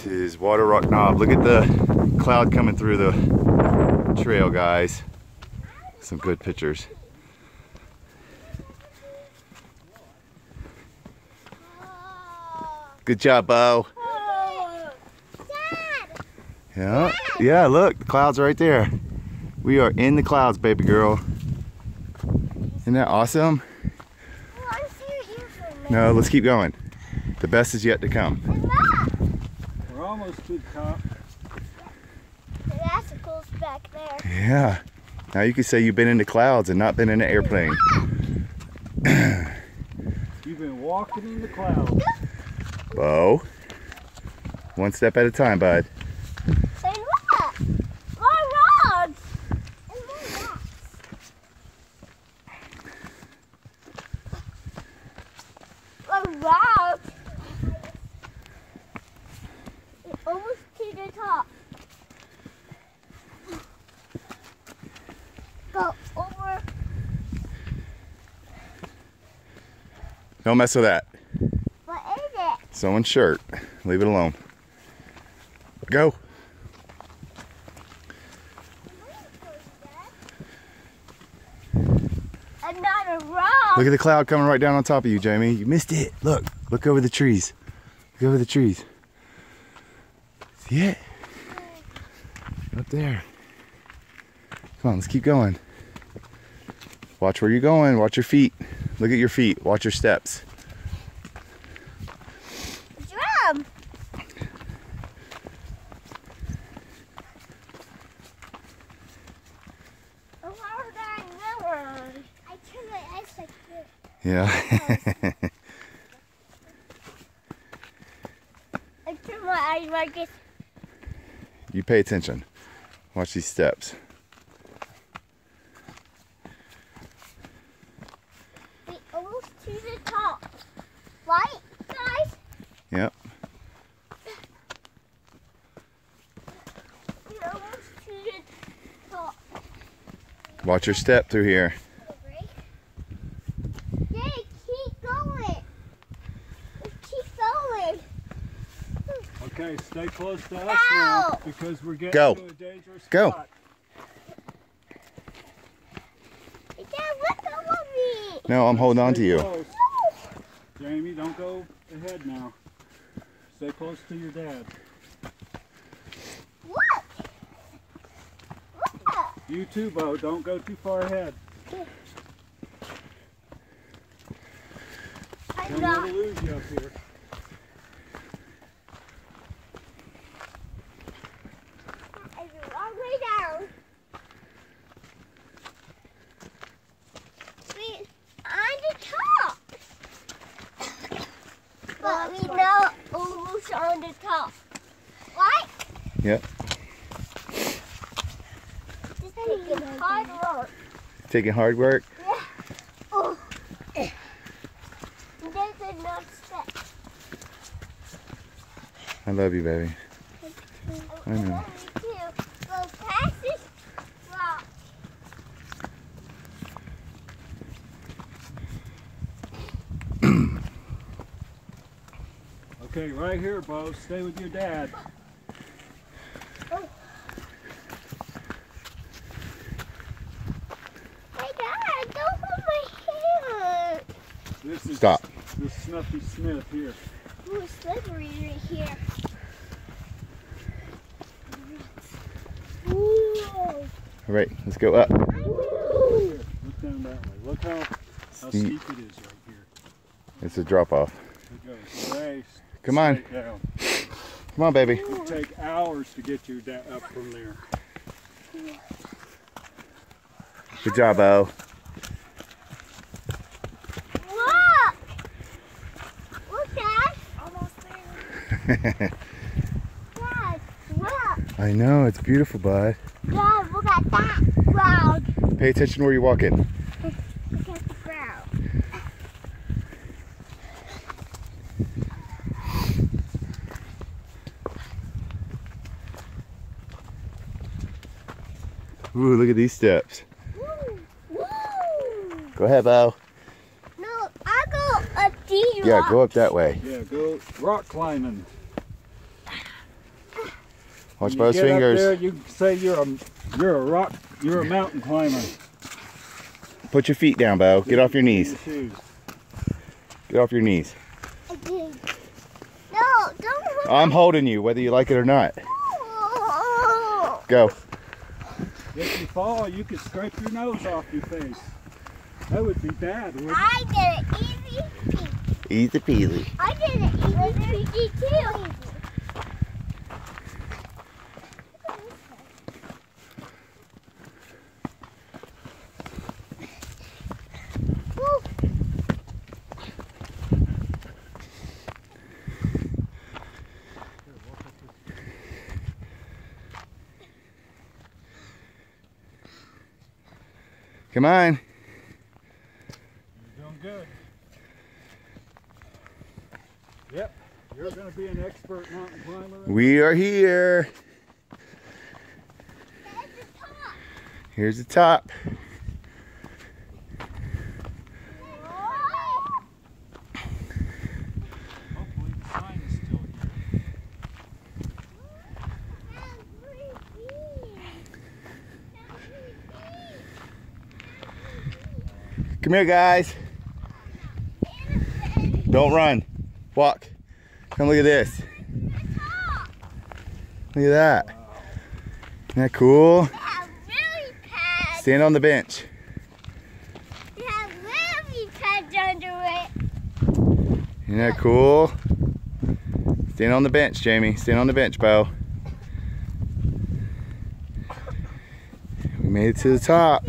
This is Waterrock Knob. Look at the cloud coming through the trail, guys. Some good pictures. Good job, Bo. Yeah, yeah, look, the cloud's right there. We are in the clouds, baby girl. Isn't that awesome? No, let's keep going. The best is yet to come. We're almost to the top. The icicles back there. Yeah. Now you can say you've been in the clouds and not been in an airplane. You've been walking in the clouds. Bo. One step at a time, bud. Say what? More rods. And more rocks. More rocks. We're almost to the top. Go over. Don't mess with that. What is it? Someone's shirt. Leave it alone. Go. Another rock. Look at the cloud coming right down on top of you, Jamie. You missed it. Look. Look over the trees. Look over the trees. See it? Up there. Come on, let's keep going. Watch where you're going. Watch your feet. Look at your feet. Watch your steps. Drum. I turn my eyes like this. Yeah. I turn my eyes like this. You pay attention. Watch these steps. We almost to the top. Right, guys? Yep. We're almost to the top. Watch your step through here. Yay, keep going. Keep going. Okay, stay close to us now because we're getting Go. to a dangerous Go. spot. Dad, let go of me. No, I'm holding on to Stay you. close. Jamie, don't go ahead now. Stay close to your dad. What? What? You too, Bo. Don't go too far ahead. I'm Don't not. want to lose you up here. I'm all the way down. We on the top. But we now almost on the top. Right? Yep. Just taking hard work. Taking hard work. Yeah. Oh. There's another step. I love you, baby. I know. love you too. Go past this rock. Okay, right here, Bo. Stay with your dad. Hey, Dad, don't hold my hand. This is Stop. the Snuffy Smith here. Ooh, it's slippery right here. Ooh. All right, let's go up. Here, look down that way. Look how steep it is right here. It's a drop off. It goes way Come on. straight down. Come on, baby. It would take hours to get your dad up from there. Good job, Bo. Look! Look, Dad. Almost there. Dad, look. I know, it's beautiful, bud. Dad, look at that ground. Pay attention where you're walking. Look at the ground. Ooh, look at these steps. Woo. Woo. Go ahead, Bo. No, I'll go up these Yeah, rocks. go up that way. Yeah, go rock climbing. Watch When Bo's you get up fingers. there, you can say you're a mountain climber. Put your feet down, Bo. Get off your knees. Shoes. Get off your knees. I did. No, don't hold I'm holding you, whether you like it or not. on. Go. If you fall, you could scrape your nose off your face. That would be bad, wouldn't it? I did it easy peasy. Easy peasy. I did it easy peasy too. Woo. Come on. You're doing good. Yep, you're going to be an expert mountain climber. We are here. Here's the top. Hopefully the sign is still here. Come here, guys. Don't run. Walk. Come look at this. Look at that. Isn't that cool? Stand on the bench. It has lily pads under it. Isn't that cool? Stand on the bench, Jamie. Stand on the bench, Bo. We made it to the top.